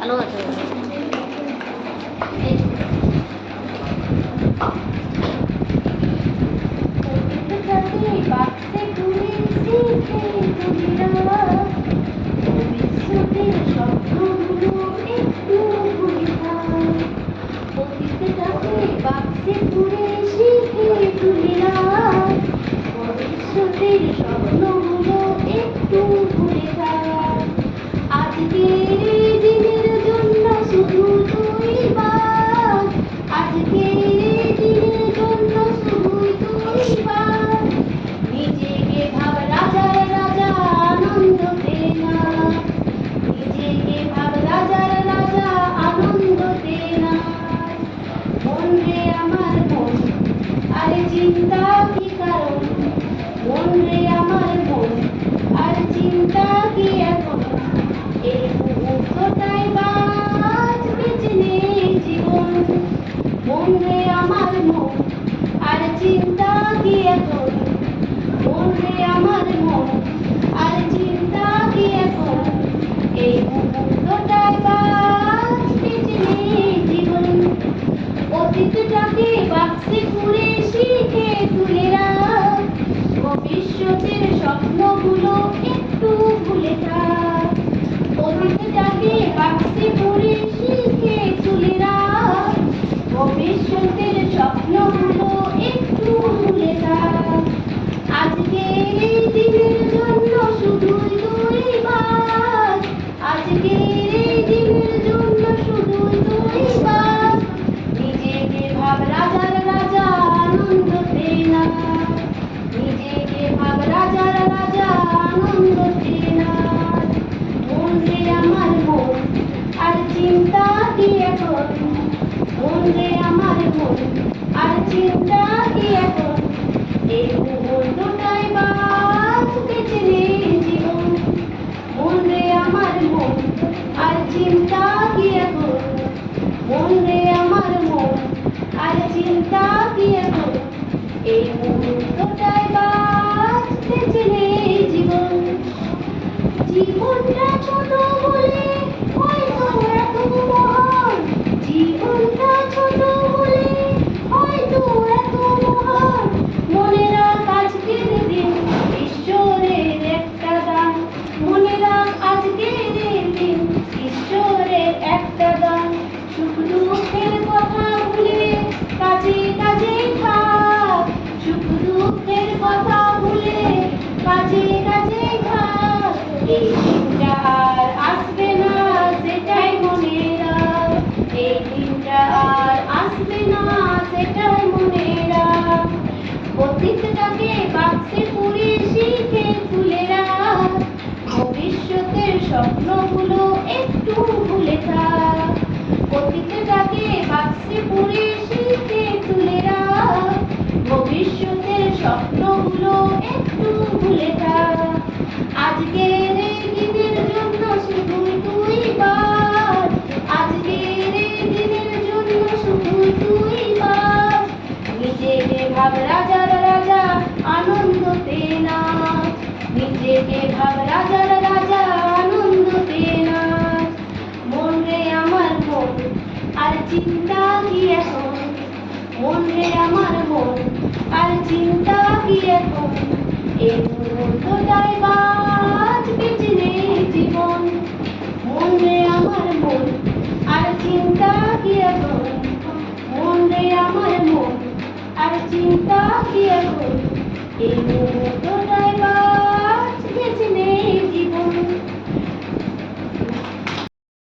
ভালো আছে। বাক্সে ঘুরে শিখে তুমিরা ভবিষ্যতের স্বপ্নগুলো একটু ভুলে থাক। অতীতটাকে বাক্সে ঘুরে শিখে তুমিরা ভবিষ্যতের স্বপ্নগুলো একটু ভুলে থাক। আজকের দিনের জন্য শুধু তুই বাঁচ, আজকের দিনের জন্য শুধুই তুই বাঁচ। নিজেকে ভাব রাজার রাজা, আনন্দ দে না। নিজেকে ভাব রাজার রাজা, আনন্দ দে না। মন রে আমার মন, আরে চিন্তা কি কারণ? মন রে আমার মন, আর চিন্তা কি এখন? এই মুহূর্তটাই বাঁচ, বেঁচে নে জীবন। মন রে আমার মন, আর চিন্তা কি এখন? মন রে আমার মন, আর চিন্তা কি এখন? এই মুহূর্তটাই বাঁচ, বেঁচে নে জীবন। অতীতটাকে বাক্সে ঘুরে শিখে তুলে রাখ, ভবিষ্যতের স্বপ্নগুলো একটু ভুলে থাক। অতীতটাকে বাক্সে ঘুরে শিখে তুলে রাখ, ভবিষ্যতের স্বপ্নগুলো একটু ভুলে থাক। আজকের এই দিনের জন্য শুধুই তুই বাঁচ, আজকের এই দিনের জন্য শুধুই তুই বাঁচ। নিজেকে ভাব রাজার রাজা, আনন্দ দে না। নিজেকে ভাব রাজার রাজা, আনন্দ দে না। মন রে আমার মন, আর চিন্তা কি এখন? মন রে আমার মন, আর চিন্তা কি এখন? এই মুহূর্তটাই বাঁচ, বেঁচে নে জীবন। মন রে আমার মন, আর চিন্তা কি এখন? মন রে আমার মন, আর চিন্তা কি এখন? এই মুহূর্তটাই বাঁচ, বেঁচে নে জীবন। জীবনটা ছোট বলে হয়তো এত মহান, জীবনটা ছোট বলে হয়তো এত মহান। মনে রাখ আজকের দিন ঈশ্বরের একটা দান, মনে রাখ আজকের দিন ঈশ্বরের একটা দান। সুখ দুঃখের কথা ভুলে কাজে কাজে থাক, সুখ দুঃখের কথা ভুলে কাজে কাজে থাক। এই দিনটা আর আসবে না, সেটাই মনে রাখ। এই দিনটা আর আসবে না, সেটাই মনে রাখ। অতীতটাকে বাক্সে পুরে শিখে তুলে রাখ, ভবিষ্যতের স্বপ্নগুলো একটু ভুলে থাক। অতীতটাকে বাক্সে পুরে শিখে তুলে রাখ, ভবিষ্যতের স্বপ্নগুলো একটু ভুলে থাক। আজকের এই দিনের জন্য শুধুই তুই বাঁচ, আজকের এই দিনের জন্য শুধুই তুই বাঁচ। নিজেকে ভাব রাজার রাজা, আনন্দ দে না। নিজেকে ভাব রাজার রাজা, আনন্দ দে না। মন রে আমার মন, আর চিন্তা কি এখন? মন রে আমার মন, আর চিন্তা কি এখন? এই মুহূর্তটাই বাঁচ,